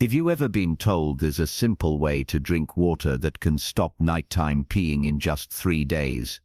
Have you ever been told there's a simple way to drink water that can stop nighttime peeing in just 3 days?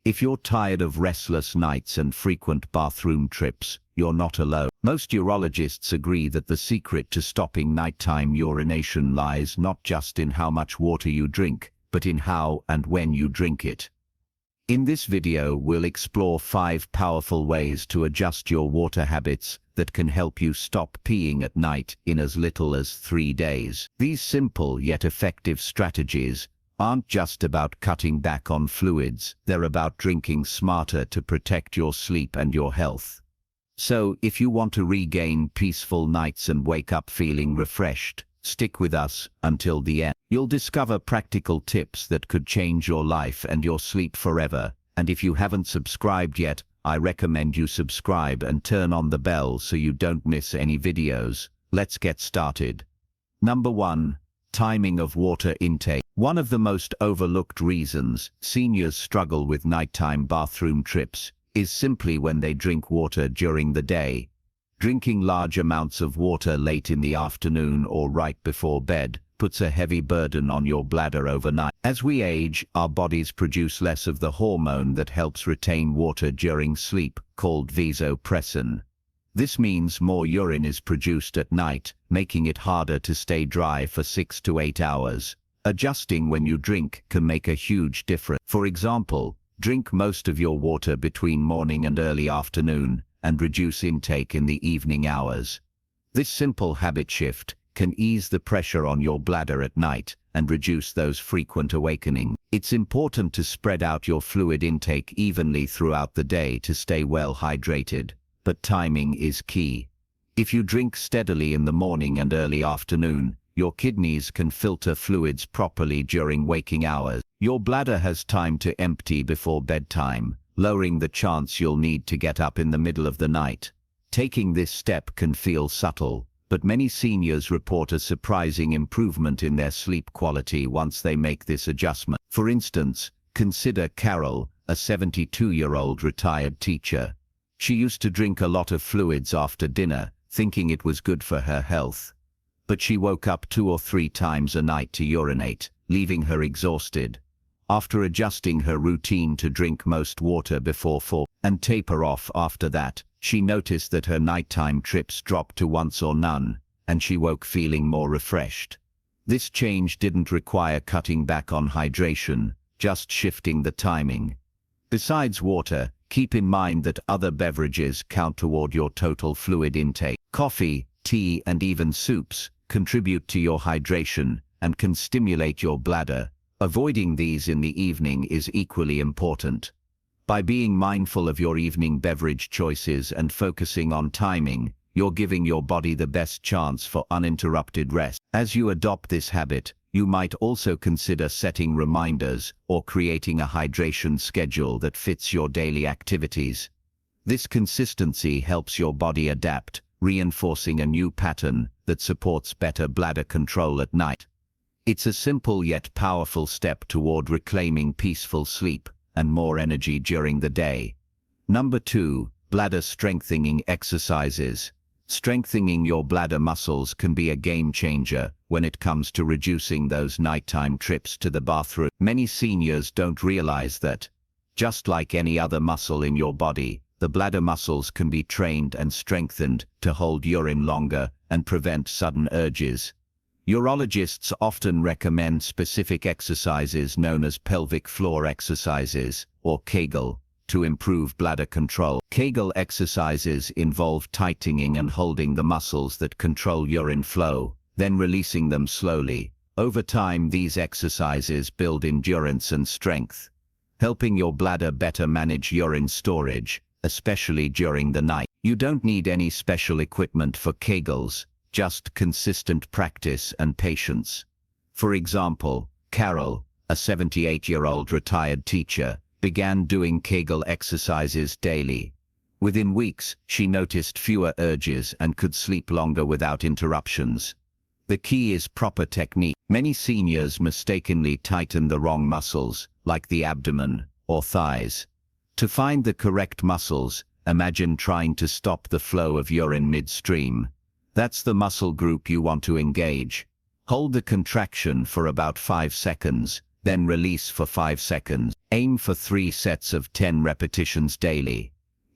If you're tired of restless nights and frequent bathroom trips, you're not alone. Most urologists agree that the secret to stopping nighttime urination lies not just in how much water you drink, but in how and when you drink it. In this video, we'll explore 5 powerful ways to adjust your water habits that can help you stop peeing at night in as little as 3 days. These simple yet effective strategies aren't just about cutting back on fluids, they're about drinking smarter to protect your sleep and your health. So, if you want to regain peaceful nights and wake up feeling refreshed, stick with us until the end. You'll discover practical tips that could change your life and your sleep forever. And if you haven't subscribed yet, I recommend you subscribe and turn on the bell so you don't miss any videos. Let's get started. Number 1. Timing of water intake. One of the most overlooked reasons seniors struggle with nighttime bathroom trips is simply when they drink water during the day. Drinking large amounts of water late in the afternoon or right before bed puts a heavy burden on your bladder overnight. As we age, our bodies produce less of the hormone that helps retain water during sleep, called vasopressin. This means more urine is produced at night, making it harder to stay dry for 6 to 8 hours. Adjusting when you drink can make a huge difference. For example, drink most of your water between morning and early afternoon, and reduce intake in the evening hours. This simple habit shift can ease the pressure on your bladder at night and reduce those frequent awakenings. It's important to spread out your fluid intake evenly throughout the day to stay well hydrated, but timing is key. If you drink steadily in the morning and early afternoon, your kidneys can filter fluids properly during waking hours. Your bladder has time to empty before bedtime, lowering the chance you'll need to get up in the middle of the night. Taking this step can feel subtle, but many seniors report a surprising improvement in their sleep quality once they make this adjustment. For instance, consider Carol, a 72-year-old retired teacher. She used to drink a lot of fluids after dinner, thinking it was good for her health. But she woke up 2 or 3 times a night to urinate, leaving her exhausted. After adjusting her routine to drink most water before 4 and taper off after that, she noticed that her nighttime trips dropped to once or none, and she woke feeling more refreshed. This change didn't require cutting back on hydration, just shifting the timing. Besides water, keep in mind that other beverages count toward your total fluid intake. Coffee, tea, and even soups contribute to your hydration and can stimulate your bladder. Avoiding these in the evening is equally important. By being mindful of your evening beverage choices and focusing on timing, you're giving your body the best chance for uninterrupted rest. As you adopt this habit, you might also consider setting reminders or creating a hydration schedule that fits your daily activities. This consistency helps your body adapt, reinforcing a new pattern that supports better bladder control at night. It's a simple yet powerful step toward reclaiming peaceful sleep and more energy during the day. Number 2. Bladder strengthening exercises. Strengthening your bladder muscles can be a game changer when it comes to reducing those nighttime trips to the bathroom. Many seniors don't realize that, just like any other muscle in your body, the bladder muscles can be trained and strengthened to hold urine longer and prevent sudden urges. Urologists often recommend specific exercises known as pelvic floor exercises, or Kegel, to improve bladder control. Kegel exercises involve tightening and holding the muscles that control urine flow, then releasing them slowly. Over time, these exercises build endurance and strength, helping your bladder better manage urine storage, especially during the night. You don't need any special equipment for Kegels, just consistent practice and patience. For example, Carol, a 78-year-old retired teacher, began doing Kegel exercises daily. Within weeks, she noticed fewer urges and could sleep longer without interruptions. The key is proper technique. Many seniors mistakenly tighten the wrong muscles, like the abdomen or thighs. To find the correct muscles, imagine trying to stop the flow of urine midstream. That's the muscle group you want to engage. Hold the contraction for about 5 seconds, then release for 5 seconds. Aim for 3 sets of 10 repetitions daily.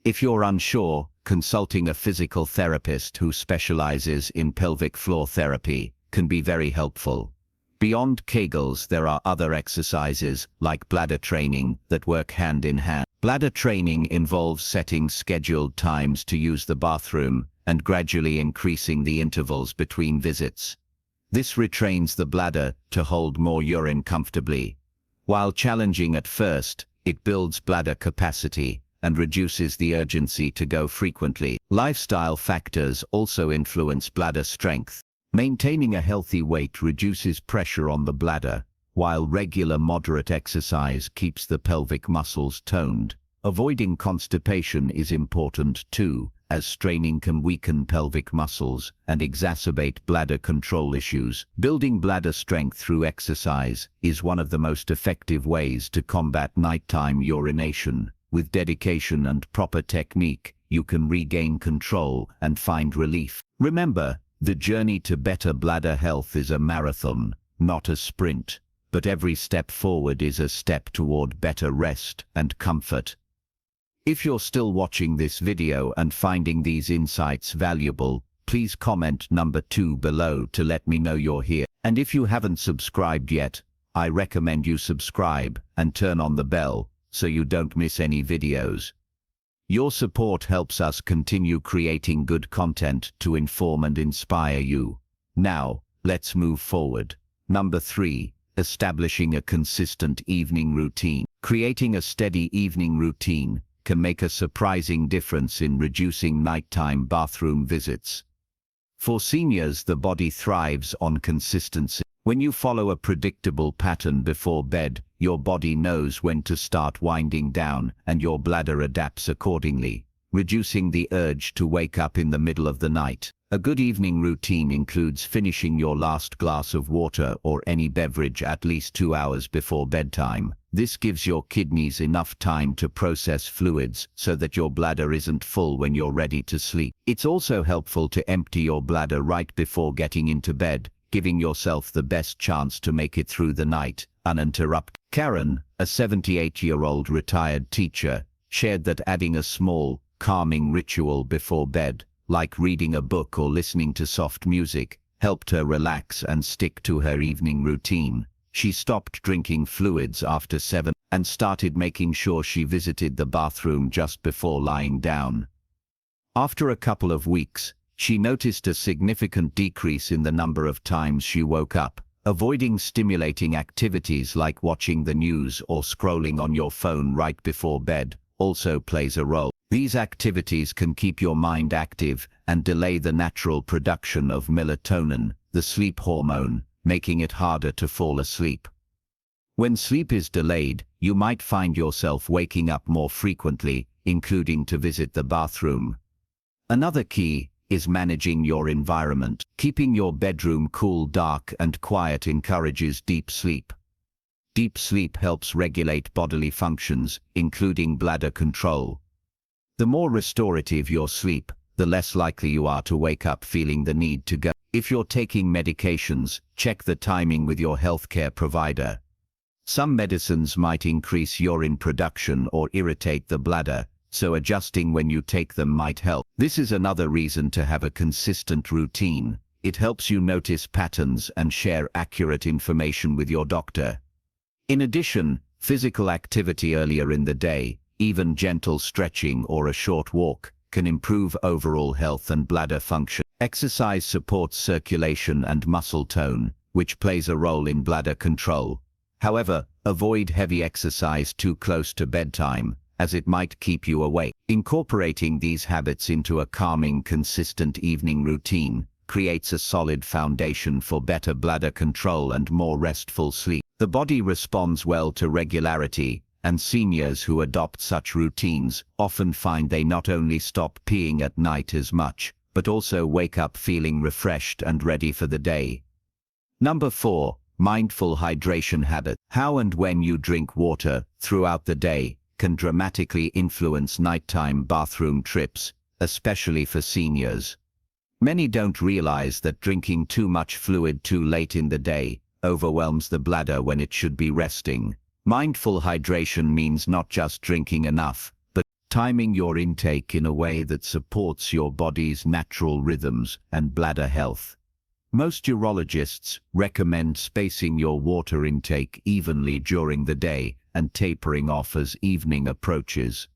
If you're unsure, consulting a physical therapist who specializes in pelvic floor therapy can be very helpful. Beyond Kegels, there are other exercises, like bladder training, that work hand in hand. Bladder training involves setting scheduled times to use the bathroom and gradually increasing the intervals between visits. This retrains the bladder to hold more urine comfortably. While challenging at first, it builds bladder capacity and reduces the urgency to go frequently. Lifestyle factors also influence bladder strength. Maintaining a healthy weight reduces pressure on the bladder, while regular moderate exercise keeps the pelvic muscles toned. Avoiding constipation is important too, as straining can weaken pelvic muscles and exacerbate bladder control issues. Building bladder strength through exercise is one of the most effective ways to combat nighttime urination. With dedication and proper technique, you can regain control and find relief. Remember, the journey to better bladder health is a marathon, not a sprint, but every step forward is a step toward better rest and comfort. If you're still watching this video and finding these insights valuable, please comment number 2 below to let me know you're here. And if you haven't subscribed yet, I recommend you subscribe and turn on the bell so you don't miss any videos. Your support helps us continue creating good content to inform and inspire you. Now, let's move forward. Number 3, establishing a consistent evening routine. Creating a steady evening routine can make a surprising difference in reducing nighttime bathroom visits. For seniors, the body thrives on consistency. When you follow a predictable pattern before bed, your body knows when to start winding down and your bladder adapts accordingly, reducing the urge to wake up in the middle of the night. A good evening routine includes finishing your last glass of water or any beverage at least 2 hours before bedtime. This gives your kidneys enough time to process fluids so that your bladder isn't full when you're ready to sleep. It's also helpful to empty your bladder right before getting into bed, giving yourself the best chance to make it through the night uninterrupted. Karen, a 78-year-old retired teacher, shared that adding a small, calming ritual before bed, like reading a book or listening to soft music, helped her relax and stick to her evening routine. She stopped drinking fluids after 7 and started making sure she visited the bathroom just before lying down. After a couple of weeks, she noticed a significant decrease in the number of times she woke up. Avoiding stimulating activities like watching the news or scrolling on your phone right before bed also plays a role. These activities can keep your mind active and delay the natural production of melatonin, the sleep hormone, making it harder to fall asleep. When sleep is delayed, you might find yourself waking up more frequently, including to visit the bathroom. Another key is managing your environment. Keeping your bedroom cool, dark, and quiet encourages deep sleep. Deep sleep helps regulate bodily functions, including bladder control. The more restorative your sleep, the less likely you are to wake up feeling the need to go. If you're taking medications, check the timing with your healthcare provider. Some medicines might increase urine production or irritate the bladder, so adjusting when you take them might help. This is another reason to have a consistent routine. It helps you notice patterns and share accurate information with your doctor. In addition, physical activity earlier in the day, even gentle stretching or a short walk, can improve overall health and bladder function. Exercise supports circulation and muscle tone, which plays a role in bladder control. However, avoid heavy exercise too close to bedtime, as it might keep you awake. Incorporating these habits into a calming, consistent evening routine creates a solid foundation for better bladder control and more restful sleep. The body responds well to regularity, and seniors who adopt such routines often find they not only stop peeing at night as much, but also wake up feeling refreshed and ready for the day. Number 4. Mindful hydration habit. How and when you drink water throughout the day can dramatically influence nighttime bathroom trips, especially for seniors. Many don't realize that drinking too much fluid too late in the day overwhelms the bladder when it should be resting. Mindful hydration means not just drinking enough, but timing your intake in a way that supports your body's natural rhythms and bladder health. Most urologists recommend spacing your water intake evenly during the day and tapering off as evening approaches.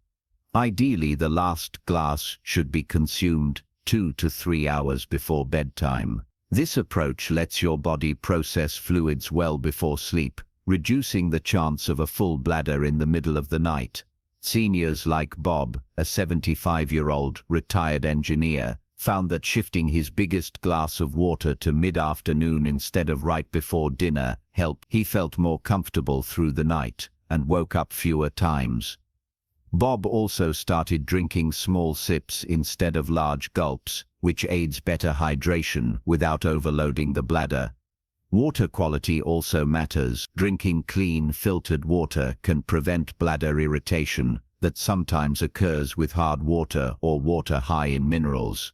Ideally, the last glass should be consumed 2 to 3 hours before bedtime. This approach lets your body process fluids well before sleep, reducing the chance of a full bladder in the middle of the night. Seniors like Bob, a 75-year-old retired engineer, found that shifting his biggest glass of water to mid-afternoon instead of right before dinner helped. He felt more comfortable through the night and woke up fewer times. Bob also started drinking small sips instead of large gulps, which aids better hydration without overloading the bladder. Water quality also matters. Drinking clean, filtered water can prevent bladder irritation that sometimes occurs with hard water or water high in minerals.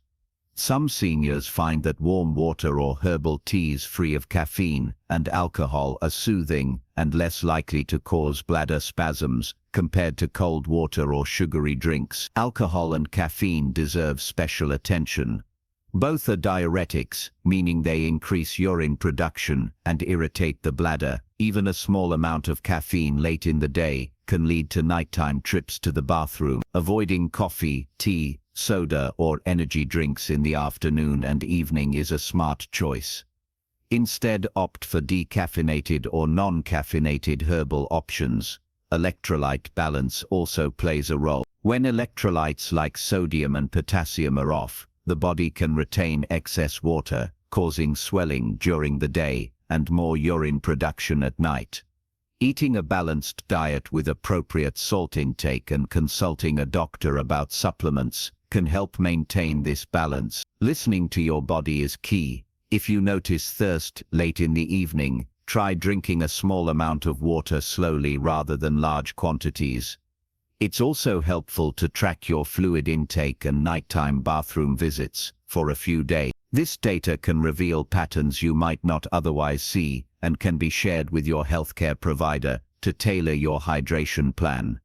Some seniors find that warm water or herbal teas free of caffeine and alcohol are soothing and less likely to cause bladder spasms compared to cold water or sugary drinks. Alcohol and caffeine deserve special attention. Both are diuretics, meaning they increase urine production and irritate the bladder. Even a small amount of caffeine late in the day can lead to nighttime trips to the bathroom. Avoiding coffee, tea, soda or energy drinks in the afternoon and evening is a smart choice. Instead, opt for decaffeinated or non-caffeinated herbal options. Electrolyte balance also plays a role. When electrolytes like sodium and potassium are off, the body can retain excess water, causing swelling during the day and more urine production at night. Eating a balanced diet with appropriate salt intake and consulting a doctor about supplements can help maintain this balance. Listening to your body is key. If you notice thirst late in the evening, try drinking a small amount of water slowly rather than large quantities. It's also helpful to track your fluid intake and nighttime bathroom visits for a few days. This data can reveal patterns you might not otherwise see and can be shared with your healthcare provider to tailor your hydration plan.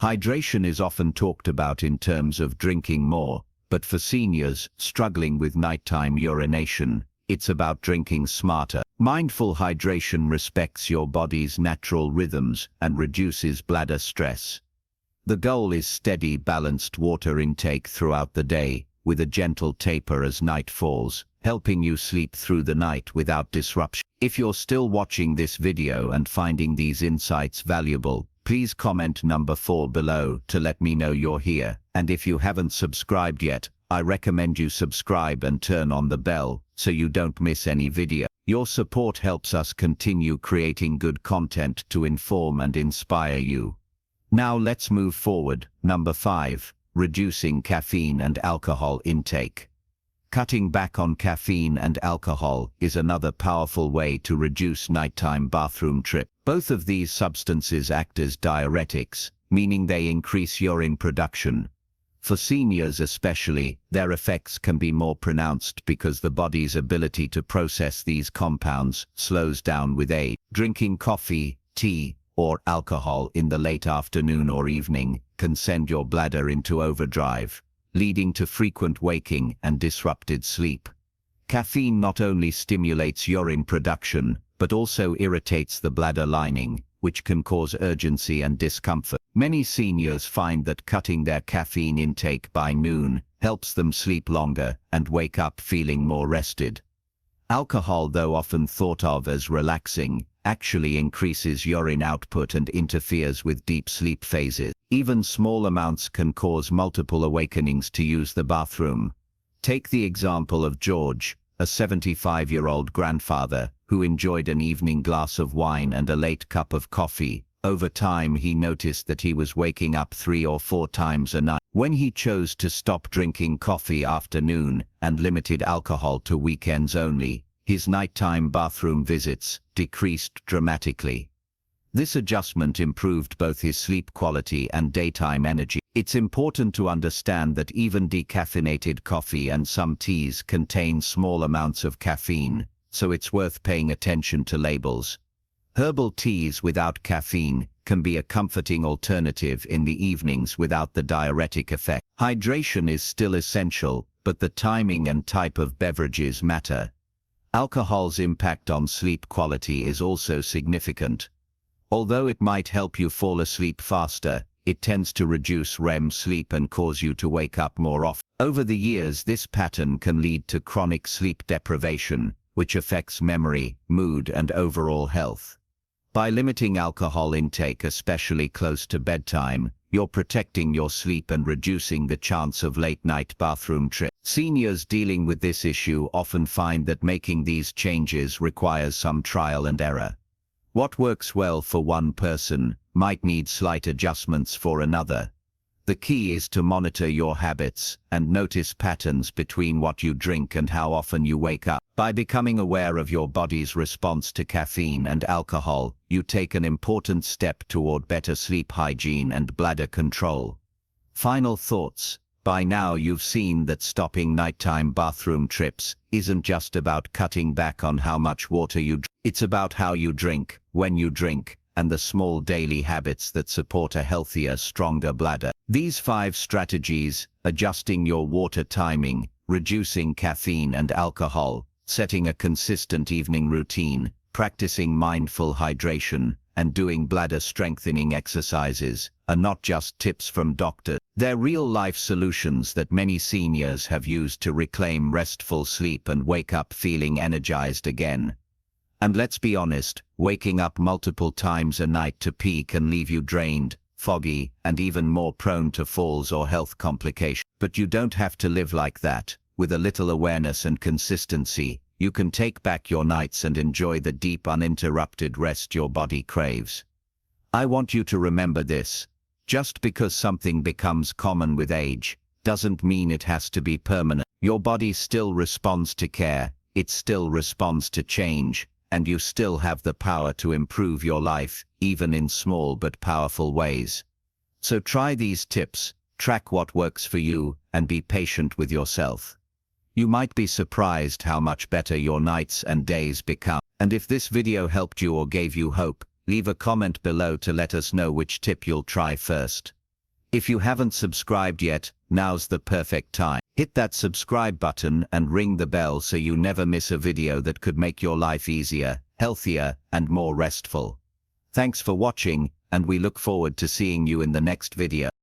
Hydration is often talked about in terms of drinking more, but for seniors struggling with nighttime urination, it's about drinking smarter. Mindful hydration respects your body's natural rhythms and reduces bladder stress. The goal is steady, balanced water intake throughout the day, with a gentle taper as night falls, helping you sleep through the night without disruption. If you're still watching this video and finding these insights valuable, please comment number 4 below to let me know you're here. And if you haven't subscribed yet, I recommend you subscribe and turn on the bell so you don't miss any video. Your support helps us continue creating good content to inform and inspire you. Now let's move forward. Number 5, reducing caffeine and alcohol intake. Cutting back on caffeine and alcohol is another powerful way to reduce nighttime bathroom trip. Both of these substances act as diuretics, meaning they increase urine production. For seniors especially, their effects can be more pronounced because the body's ability to process these compounds slows down with age. Drinking coffee, tea, or alcohol in the late afternoon or evening can send your bladder into overdrive, leading to frequent waking and disrupted sleep. Caffeine not only stimulates urine production, but also irritates the bladder lining, which can cause urgency and discomfort. Many seniors find that cutting their caffeine intake by noon helps them sleep longer and wake up feeling more rested. Alcohol, though often thought of as relaxing, actually increases urine output and interferes with deep sleep phases. Even small amounts can cause multiple awakenings to use the bathroom. Take the example of George, a 75-year-old grandfather who enjoyed an evening glass of wine and a late cup of coffee. Over time, he noticed that he was waking up 3 or 4 times a night. When he chose to stop drinking coffee after noon and limited alcohol to weekends only, his nighttime bathroom visits decreased dramatically. This adjustment improved both his sleep quality and daytime energy. It's important to understand that even decaffeinated coffee and some teas contain small amounts of caffeine, so it's worth paying attention to labels. Herbal teas without caffeine can be a comforting alternative in the evenings without the diuretic effect. Hydration is still essential, but the timing and type of beverages matter. Alcohol's impact on sleep quality is also significant. Although it might help you fall asleep faster, it tends to reduce REM sleep and cause you to wake up more often. Over the years, this pattern can lead to chronic sleep deprivation, which affects memory, mood, and overall health. By limiting alcohol intake, especially close to bedtime, you're protecting your sleep and reducing the chance of late-night bathroom trips. Seniors dealing with this issue often find that making these changes requires some trial and error. What works well for one person might need slight adjustments for another. The key is to monitor your habits and notice patterns between what you drink and how often you wake up. By becoming aware of your body's response to caffeine and alcohol, you take an important step toward better sleep hygiene and bladder control. Final thoughts. By now you've seen that stopping nighttime bathroom trips isn't just about cutting back on how much water you drink. It's about how you drink, when you drink, and the small daily habits that support a healthier, stronger bladder. These 5 strategies, adjusting your water timing, reducing caffeine and alcohol, setting a consistent evening routine, practicing mindful hydration, and doing bladder strengthening exercises, are not just tips from doctors. They're real-life solutions that many seniors have used to reclaim restful sleep and wake up feeling energized again. And let's be honest, waking up multiple times a night to pee can leave you drained, foggy, and even more prone to falls or health complications. But you don't have to live like that. With a little awareness and consistency, you can take back your nights and enjoy the deep, uninterrupted rest your body craves. I want you to remember this. Just because something becomes common with age, doesn't mean it has to be permanent. Your body still responds to care, it still responds to change, and you still have the power to improve your life, even in small but powerful ways. So try these tips, track what works for you, and be patient with yourself. You might be surprised how much better your nights and days become. And if this video helped you or gave you hope, leave a comment below to let us know which tip you'll try first. If you haven't subscribed yet, now's the perfect time. Hit that subscribe button and ring the bell so you never miss a video that could make your life easier, healthier, and more restful. Thanks for watching, and we look forward to seeing you in the next video.